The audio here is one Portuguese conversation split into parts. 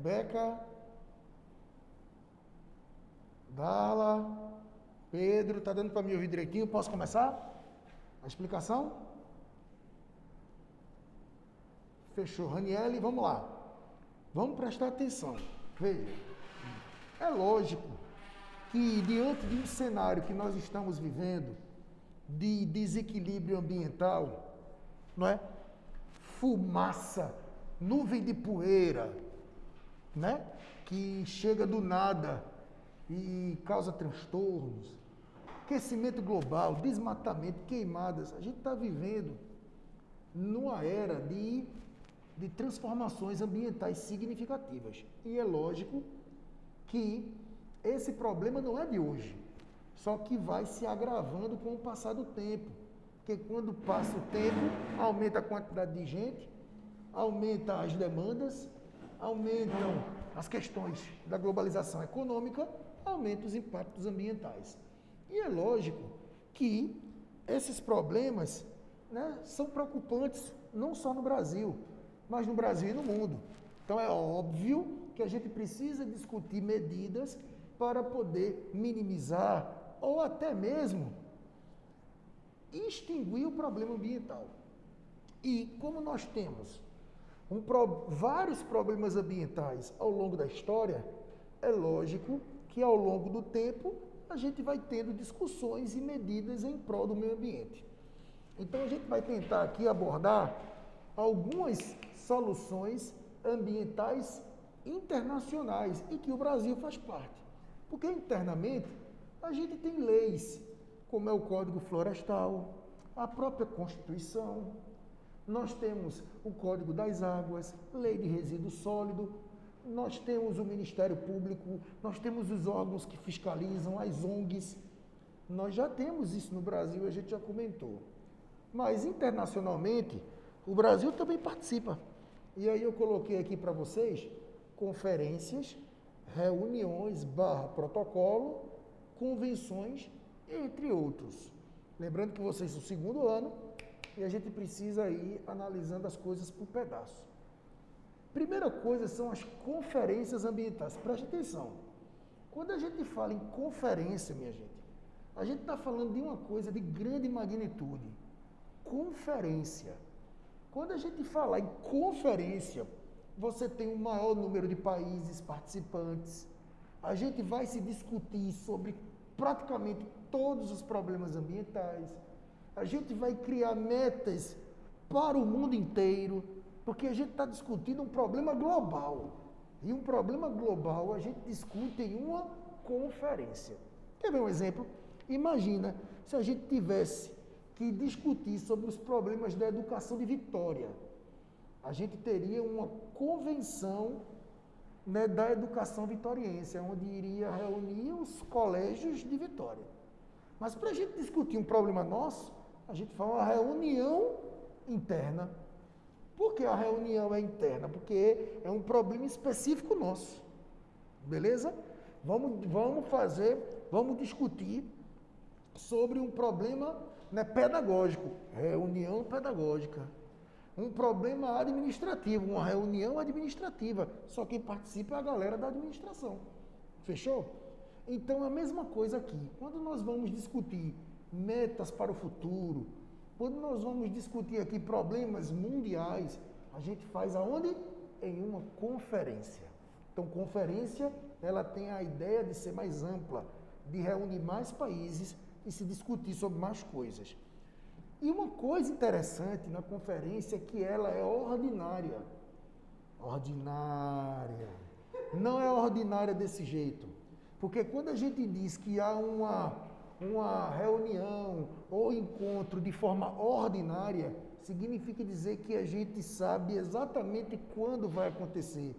Rebeca, Dala, Pedro, tá dando para me ouvir direitinho? Posso começar a explicação? Fechou. Raniele, vamos lá. Vamos prestar atenção. Veja, é lógico que diante de um cenário que nós estamos vivendo de desequilíbrio ambiental, não é? Fumaça, nuvem de poeira, né? Que chega do nada e causa transtornos, aquecimento global, desmatamento, queimadas. A gente está vivendo numa era de transformações ambientais significativas. E é lógico que esse problema não é de hoje, só que vai se agravando com o passar do tempo. Porque quando passa o tempo, aumenta a quantidade de gente, aumenta as demandas, aumentam as questões da globalização econômica, aumenta os impactos ambientais. E é lógico que esses problemas, né, são preocupantes não só no Brasil, mas no Brasil e no mundo. Então é óbvio que a gente precisa discutir medidas para poder minimizar ou até mesmo extinguir o problema ambiental. E como nós temos vários problemas ambientais ao longo da história, é lógico que ao longo do tempo a gente vai tendo discussões e medidas em prol do meio ambiente. Então a gente vai tentar aqui abordar algumas soluções ambientais internacionais e que o Brasil faz parte. Porque internamente a gente tem leis, como é o Código Florestal, a própria Constituição, nós temos o Código das Águas, Lei de Resíduo Sólido, nós temos o Ministério Público, nós temos os órgãos que fiscalizam, as ONGs. Nós já temos isso no Brasil, a gente já comentou. Mas internacionalmente, o Brasil também participa. E aí eu coloquei aqui para vocês conferências, reuniões, protocolo, convenções, entre outros. Lembrando que vocês são o segundo ano e a gente precisa ir analisando as coisas por pedaço. Primeira coisa são as conferências ambientais. Preste atenção. Quando a gente fala em conferência, minha gente, a gente está falando de uma coisa de grande magnitude. Conferência. Quando a gente fala em conferência, você tem um maior número de países participantes. A gente vai se discutir sobre praticamente todos os problemas ambientais. A gente vai criar metas para o mundo inteiro, porque a gente está discutindo um problema global. E um problema global a gente discute em uma conferência. Quer ver um exemplo? Imagina se a gente tivesse que discutir sobre os problemas da educação de Vitória. A gente teria uma convenção, né, da educação vitoriense, onde iria reunir os colégios de Vitória. Mas para a gente discutir um problema nosso, a gente faz uma reunião interna. Por que a reunião é interna? Porque é um problema específico nosso. Beleza? Vamos discutir sobre um problema, né, pedagógico. Reunião pedagógica. Um problema administrativo, uma reunião administrativa. Só quem participa é a galera da administração. Fechou? Então, é a mesma coisa aqui. Quando nós vamos discutir metas para o futuro, quando nós vamos discutir aqui problemas mundiais, a gente faz aonde? Em uma conferência. Então, conferência, ela tem a ideia de ser mais ampla, de reunir mais países e se discutir sobre mais coisas. E uma coisa interessante na conferência é que ela é ordinária. Ordinária. Não é ordinária desse jeito. Porque quando a gente diz que há uma reunião ou encontro de forma ordinária, significa dizer que a gente sabe exatamente quando vai acontecer.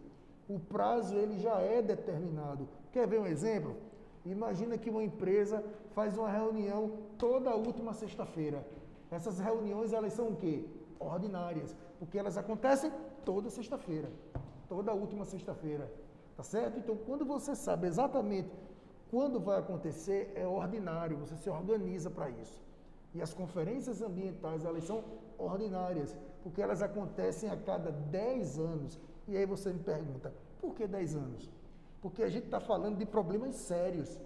O prazo ele já é determinado. Quer ver um exemplo? Imagina que uma empresa faz uma reunião toda última sexta-feira. Essas reuniões, elas são o quê? Ordinárias, porque elas acontecem toda sexta-feira, toda última sexta-feira, tá certo? Então, quando você sabe exatamente quando vai acontecer, é ordinário, você se organiza para isso. E as conferências ambientais, elas são ordinárias, porque elas acontecem a cada 10 anos. E aí você me pergunta, Por que 10 anos? Porque a gente está falando de problemas sérios.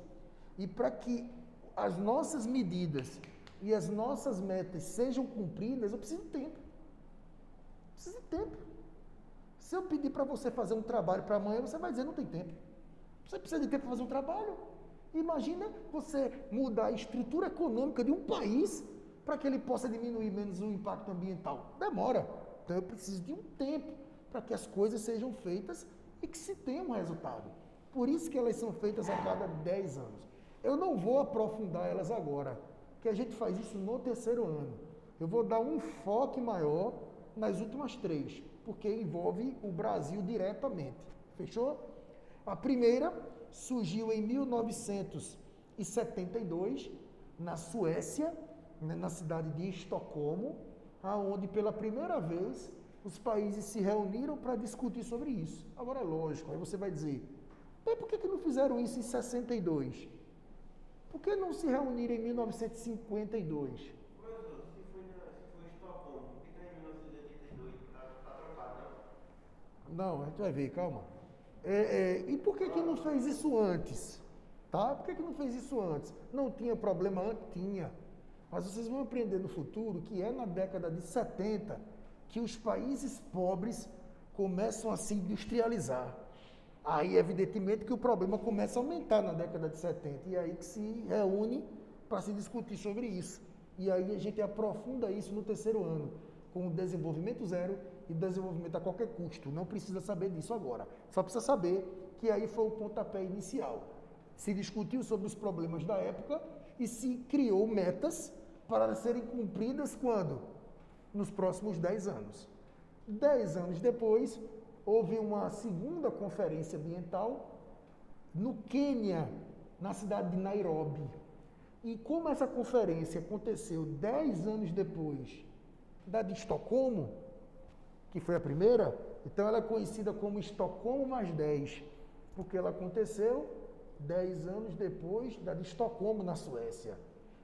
E para que as nossas medidas e as nossas metas sejam cumpridas, eu preciso de tempo. Preciso de tempo. Se eu pedir para você fazer um trabalho para amanhã, você vai dizer não tem tempo. Você precisa de tempo para fazer um trabalho. Imagina você mudar a estrutura econômica de um país para que ele possa diminuir menos o impacto ambiental. Demora. Então eu preciso de um tempo para que as coisas sejam feitas e que se tenha um resultado. Por isso que elas são feitas a cada 10 anos. Eu não vou aprofundar elas agora, porque a gente faz isso no terceiro ano. Eu vou dar um enfoque maior nas últimas 3, porque envolve o Brasil diretamente. Fechou? A primeira surgiu em 1972, na Suécia, na cidade de Estocolmo, aonde pela primeira vez os países se reuniram para discutir sobre isso. Agora é lógico, aí você vai dizer, por que não fizeram isso em 62? Por que não se reuniram em 1952? Se foi em Estocolmo, por que está em 1982? Está trocado, não? Não, a gente vai ver, calma. E por que não fez isso antes? Tá? Por que não fez isso antes? Não tinha problema antes? Tinha. Mas vocês vão aprender no futuro que é na década de 70 que os países pobres começam a se industrializar. Aí, evidentemente, que o problema começa a aumentar na década de 70. E aí que se reúne para se discutir sobre isso. E aí a gente aprofunda isso no terceiro ano, com o desenvolvimento zero e desenvolvimento a qualquer custo. Não precisa saber disso agora. Só precisa saber que aí foi o pontapé inicial. Se discutiu sobre os problemas da época e se criou metas para serem cumpridas quando? Nos próximos 10 anos. 10 anos depois, houve uma segunda conferência ambiental no Quênia, na cidade de Nairobi. E como essa conferência aconteceu 10 anos depois da de Estocolmo, que foi a primeira, então ela é conhecida como Estocolmo mais 10, porque ela aconteceu 10 anos depois da de Estocolmo, na Suécia.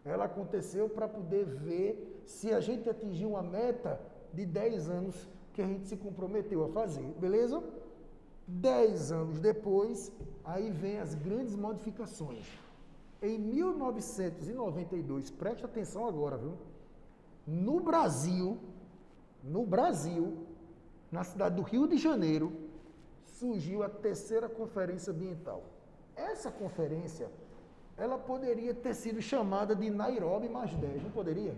Ela aconteceu para poder ver se a gente atingiu uma meta de 10 anos que a gente se comprometeu a fazer, beleza? 10 anos depois, aí vem as grandes modificações. Em 1992, preste atenção agora, viu? No Brasil, na cidade do Rio de Janeiro, surgiu a terceira conferência ambiental. Essa conferência, ela poderia ter sido chamada de Nairobi mais 10, não poderia?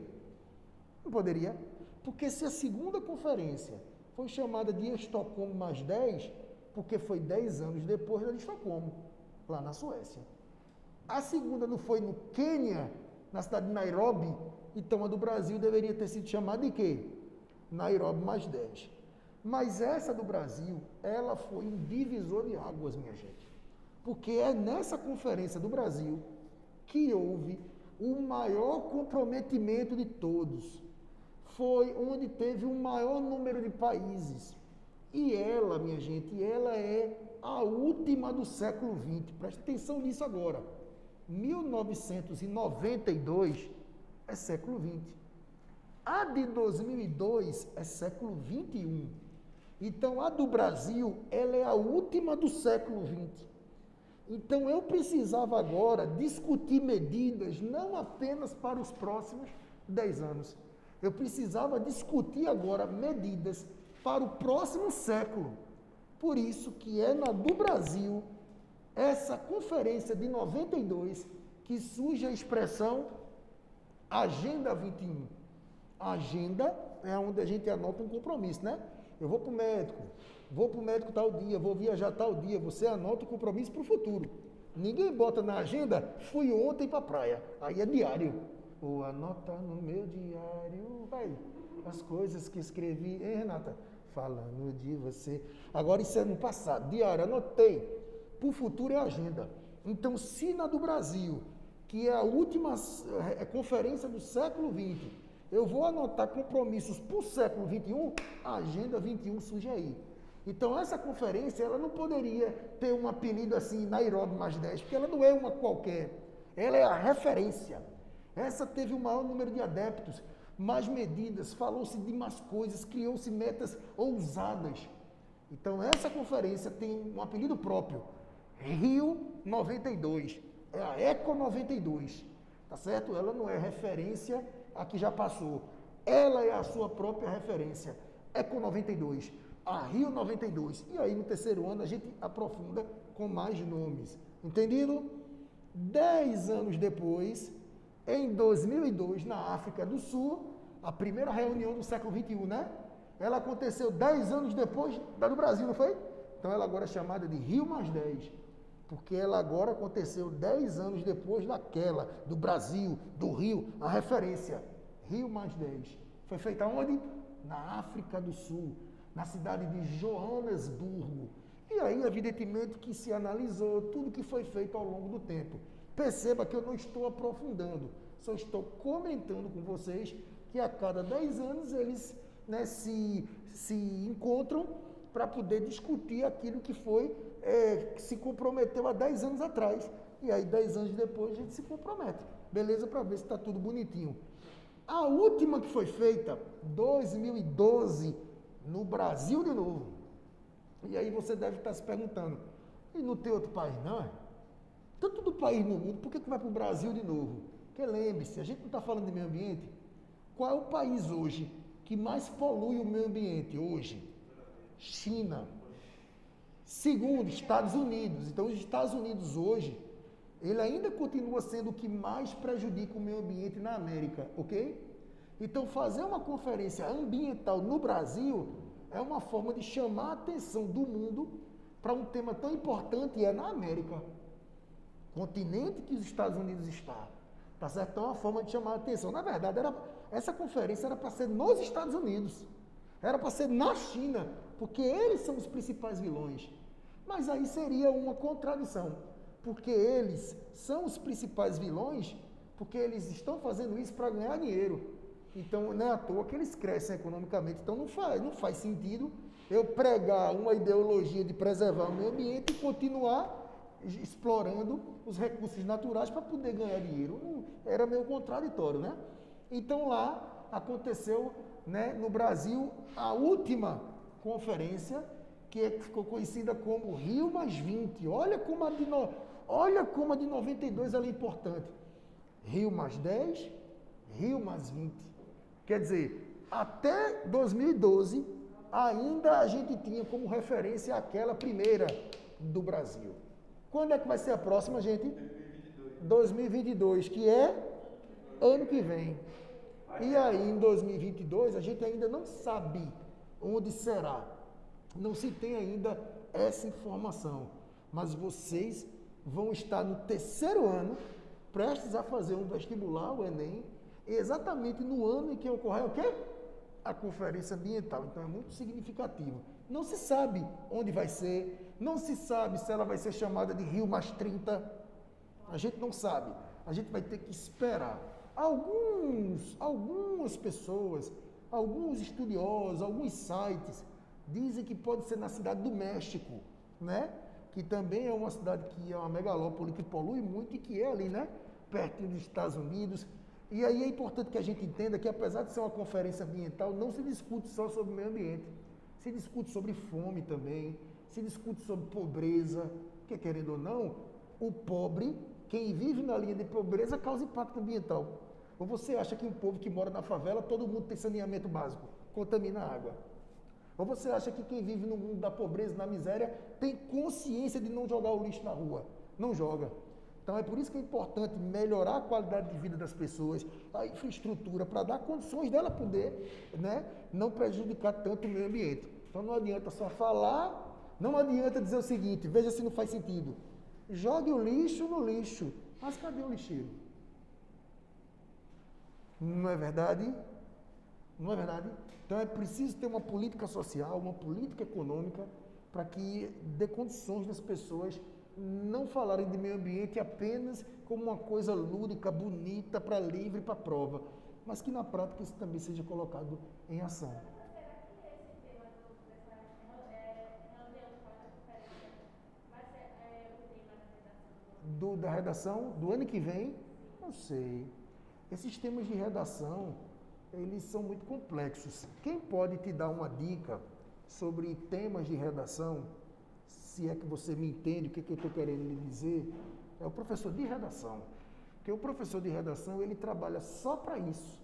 Não poderia? Porque se a segunda conferência foi chamada de Estocolmo mais 10, porque foi 10 anos depois da de Estocolmo, lá na Suécia. A segunda não foi no Quênia, na cidade de Nairobi, então a do Brasil deveria ter sido chamada de quê? Nairobi mais 10. Mas essa do Brasil, ela foi um divisor de águas, minha gente. Porque é nessa conferência do Brasil que houve o maior comprometimento de todos. Foi onde teve o maior número de países. E ela, minha gente, ela é a última do século XX. Preste atenção nisso agora. 1992 é século XX. A de 2002 é século XXI. Então, a do Brasil, ela é a última do século XX. Então, eu precisava agora discutir medidas não apenas para os próximos 10 anos. Eu precisava discutir agora medidas para o próximo século. Por isso que é na do Brasil, essa conferência de 92, que surge a expressão Agenda 21. A agenda é onde a gente anota um compromisso, né? Eu vou para o médico tal dia, vou viajar tal dia, você anota o compromisso para o futuro. Ninguém bota na agenda, fui ontem para a praia, aí é diário. Vou anotar no meu diário, vai, as coisas que escrevi, hein, Renata? Falando de você. Agora isso é no passado, diário, anotei. Para o futuro é agenda. Então, se na do Brasil, que é a última conferência do século XX, eu vou anotar compromissos para o século XXI, a Agenda 21 surge aí. Então, essa conferência, ela não poderia ter um apelido assim, Nairobi mais 10, porque ela não é uma qualquer. Ela é a referência. Essa teve o maior número de adeptos, mais medidas, falou-se de mais coisas, criou-se metas ousadas. Então, essa conferência tem um apelido próprio, Rio 92, é a Eco 92, tá certo? Ela não é referência a que já passou, ela é a sua própria referência, Eco 92, a Rio 92. E aí, no terceiro ano, a gente aprofunda com mais nomes, entendido? 10 anos depois, em 2002, na África do Sul, a primeira reunião do século XXI, né? Ela aconteceu 10 anos depois da do Brasil, não foi? Então ela agora é chamada de Rio mais 10, porque ela agora aconteceu 10 anos depois daquela, do Brasil, do Rio, a referência, Rio mais 10. Foi feita onde? Na África do Sul, na cidade de Joanesburgo. E aí, evidentemente, que se analisou tudo que foi feito ao longo do tempo. Perceba que eu não estou aprofundando, só estou comentando com vocês que a cada 10 anos eles, né, se encontram para poder discutir aquilo que foi, que se comprometeu há 10 anos atrás. E aí, 10 anos depois, a gente se compromete. Beleza? Para ver se está tudo bonitinho. A última que foi feita, 2012, no Brasil de novo. E aí você deve estar se perguntando, e não tem outro país não? Tanto do país no mundo, por que vai para o Brasil de novo? Porque lembre-se, a gente não está falando de meio ambiente. Qual é o país hoje que mais polui o meio ambiente hoje? China. Segundo, Estados Unidos. Então, os Estados Unidos hoje, ele ainda continua sendo o que mais prejudica o meio ambiente na América, ok? Então, fazer uma conferência ambiental no Brasil é uma forma de chamar a atenção do mundo para um tema tão importante, e é na América, continente que os Estados Unidos está. Tá certo? Então, é uma forma de chamar a atenção. Na verdade, essa conferência era para ser nos Estados Unidos, era para ser na China, porque eles são os principais vilões. Mas aí seria uma contradição, porque eles são os principais vilões, porque eles estão fazendo isso para ganhar dinheiro. Então, não é à toa que eles crescem economicamente. Então, não faz sentido eu pregar uma ideologia de preservar o meio ambiente e continuar explorando os recursos naturais para poder ganhar dinheiro. Era meio contraditório, né? Então, lá aconteceu, né, no Brasil, a última conferência, que ficou conhecida como Rio mais 20. Olha como a de 92 ela é importante. Rio mais 10, Rio mais 20. Quer dizer, até 2012, ainda a gente tinha como referência aquela primeira do Brasil. Quando é que vai ser a próxima, gente? 2022, que é ano que vem. E aí, em 2022, a gente ainda não sabe onde será. Não se tem ainda essa informação. Mas vocês vão estar no terceiro ano, prestes a fazer um vestibular, o Enem, exatamente no ano em que ocorrer o quê? A conferência ambiental. Então é muito significativo. Não se sabe onde vai ser, não se sabe se ela vai ser chamada de Rio mais 30. A gente não sabe. A gente vai ter que esperar. Algumas pessoas, alguns estudiosos, alguns sites dizem que pode ser na cidade do México, né? Que também é uma cidade que é uma megalópole que polui muito e que é ali, né? Pertinho dos Estados Unidos. E aí é importante que a gente entenda que, apesar de ser uma conferência ambiental, não se discute só sobre o meio ambiente. Se discute sobre fome também, se discute sobre pobreza, porque, querendo ou não, o pobre, quem vive na linha de pobreza, causa impacto ambiental. Ou você acha que um povo que mora na favela, todo mundo tem saneamento básico, contamina a água? Ou você acha que quem vive no mundo da pobreza, na miséria, tem consciência de não jogar o lixo na rua? Não joga. Então é por isso que é importante melhorar a qualidade de vida das pessoas, a infraestrutura, para dar condições dela poder, né, não prejudicar tanto o meio ambiente. Então não adianta só falar, não adianta dizer o seguinte, veja se não faz sentido. Jogue o lixo no lixo. Mas cadê o lixeiro? Não é verdade? Não é verdade? Então é preciso ter uma política social, uma política econômica, para que dê condições das pessoas não falarem de meio ambiente apenas como uma coisa lúdica, bonita, para livre, para prova, mas que na prática isso também seja colocado em ação. Da redação do ano que vem, não sei. Esses temas de redação, eles são muito complexos. Quem pode te dar uma dica sobre temas de redação, se é que você me entende o que eu estou querendo lhe dizer, é o professor de redação. Porque o professor de redação, ele trabalha só para isso.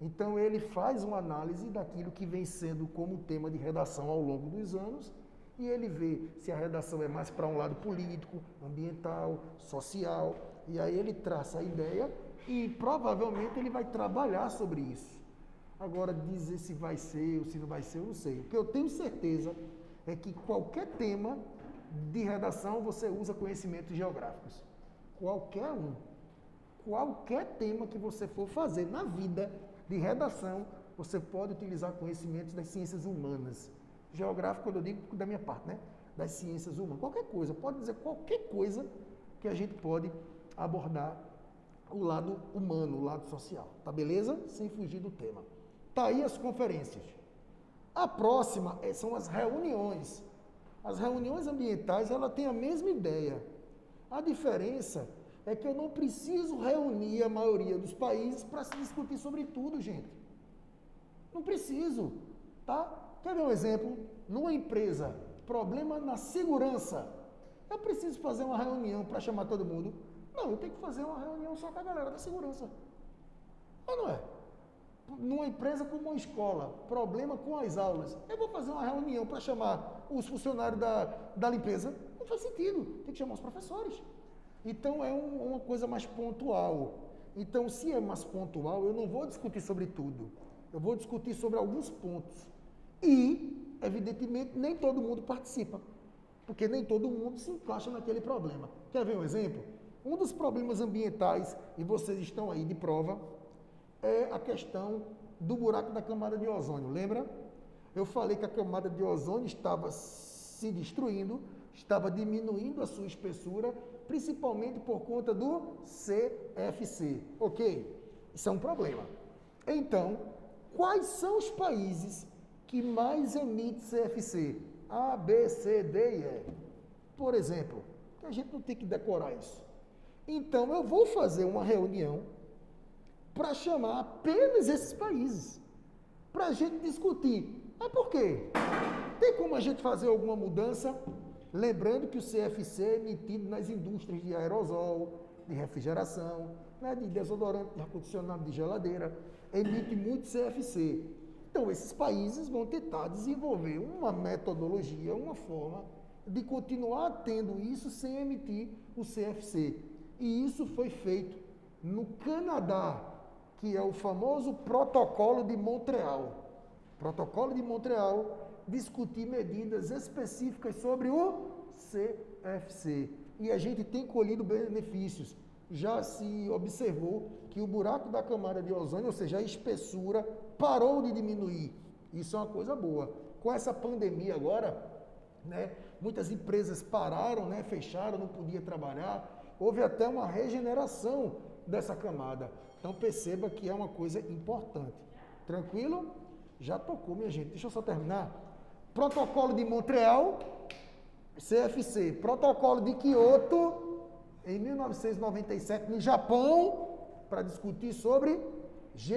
Então, ele faz uma análise daquilo que vem sendo como tema de redação ao longo dos anos e ele vê se a redação é mais para um lado político, ambiental, social, e aí ele traça a ideia e provavelmente ele vai trabalhar sobre isso. Agora, dizer se vai ser ou se não vai ser, eu não sei. O que eu tenho certeza é que qualquer tema de redação você usa conhecimentos geográficos. Qualquer um. Qualquer tema que você for fazer na vida de redação, você pode utilizar conhecimentos das ciências humanas. Geográfico, quando eu digo da minha parte, né? Das ciências humanas. Qualquer coisa, pode dizer qualquer coisa que a gente pode abordar o lado humano, o lado social. Tá beleza? Sem fugir do tema. Tá aí as conferências. A próxima são as reuniões. As reuniões ambientais, ela tem a mesma ideia. A diferença é que eu não preciso reunir a maioria dos países para se discutir sobre tudo, gente. Não preciso, tá? Quer ver um exemplo? Numa empresa, problema na segurança. Eu preciso fazer uma reunião para chamar todo mundo? Não, eu tenho que fazer uma reunião só com a galera da segurança. Ou não é? Numa empresa como uma escola, problema com as aulas. Eu vou fazer uma reunião para chamar os funcionários da limpeza? Não faz sentido. Tem que chamar os professores. Então, é uma coisa mais pontual. Então, se é mais pontual, eu não vou discutir sobre tudo. Eu vou discutir sobre alguns pontos. E, evidentemente, nem todo mundo participa. Porque nem todo mundo se encaixa naquele problema. Quer ver um exemplo? Um dos problemas ambientais, e vocês estão aí de prova, é a questão do buraco da camada de ozônio. Lembra? Eu falei que a camada de ozônio estava se destruindo, estava diminuindo a sua espessura, principalmente por conta do CFC. Ok? Isso é um problema. Então, quais são os países que mais emitem CFC? A, B, C, D e E. Por exemplo, que a gente não tem que decorar isso. Então, eu vou fazer uma reunião para chamar apenas esses países, para a gente discutir. Mas por quê? Tem como a gente fazer alguma mudança? Lembrando que o CFC é emitido nas indústrias de aerosol, de refrigeração, né, de desodorante, de ar-condicionado, de geladeira, emite muito CFC. Então, esses países vão tentar desenvolver uma metodologia, uma forma de continuar tendo isso sem emitir o CFC. E isso foi feito no Canadá, que é o famoso Protocolo de Montreal. Protocolo de Montreal, discutir medidas específicas sobre o CFC. E a gente tem colhido benefícios. Já se observou que o buraco da camada de ozônio, ou seja, a espessura, parou de diminuir. Isso é uma coisa boa. Com essa pandemia agora, né, muitas empresas pararam, né, fecharam, não podia trabalhar. Houve até uma regeneração dessa camada. Então perceba que é uma coisa importante. Tranquilo? Já tocou, minha gente. Deixa eu só terminar. Protocolo de Montreal, CFC. Protocolo de Kyoto, em 1997, no Japão, para discutir sobre GE,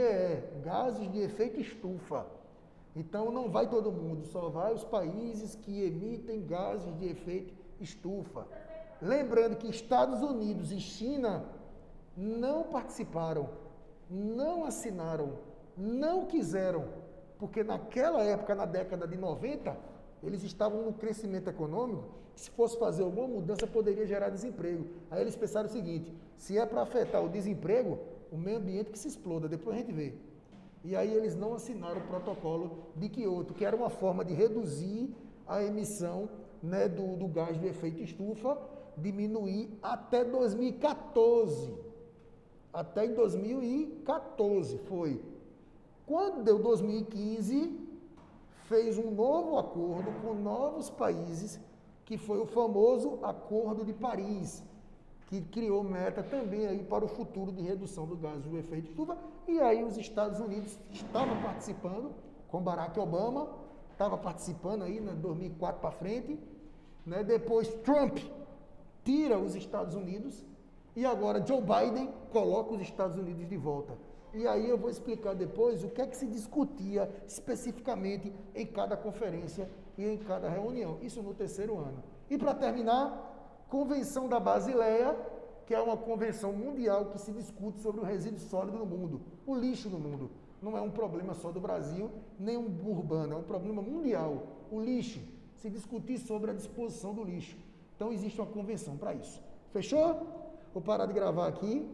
gases de efeito estufa. Então não vai todo mundo, só vai os países que emitem gases de efeito estufa. Lembrando que Estados Unidos e China não participaram, não assinaram, não quiseram, porque naquela época, na década de 90, eles estavam no crescimento econômico, que se fosse fazer alguma mudança poderia gerar desemprego. Aí eles pensaram o seguinte, se é para afetar o desemprego, o meio ambiente que se exploda, depois a gente vê. E aí eles não assinaram o protocolo de Kyoto, que era uma forma de reduzir a emissão, né, do gás de efeito estufa, diminuir até 2014. Até em 2014 foi. Quando deu 2015, fez um novo acordo com novos países, que foi o famoso Acordo de Paris, que criou meta também aí para o futuro de redução do gás do efeito estufa. E aí os Estados Unidos estavam participando, com Barack Obama, estava participando aí, né, 2004 para frente, né, depois Trump tira os Estados Unidos, e agora Joe Biden coloca os Estados Unidos de volta. E aí eu vou explicar depois o que é que se discutia especificamente em cada conferência e em cada reunião. Isso no terceiro ano. E para terminar, Convenção da Basileia, que é uma convenção mundial que se discute sobre o resíduo sólido no mundo, o lixo no mundo. Não é um problema só do Brasil, nem um urbano, é um problema mundial. O lixo, se discutir sobre a disposição do lixo. Então existe uma convenção para isso. Fechou? Vou parar de gravar aqui.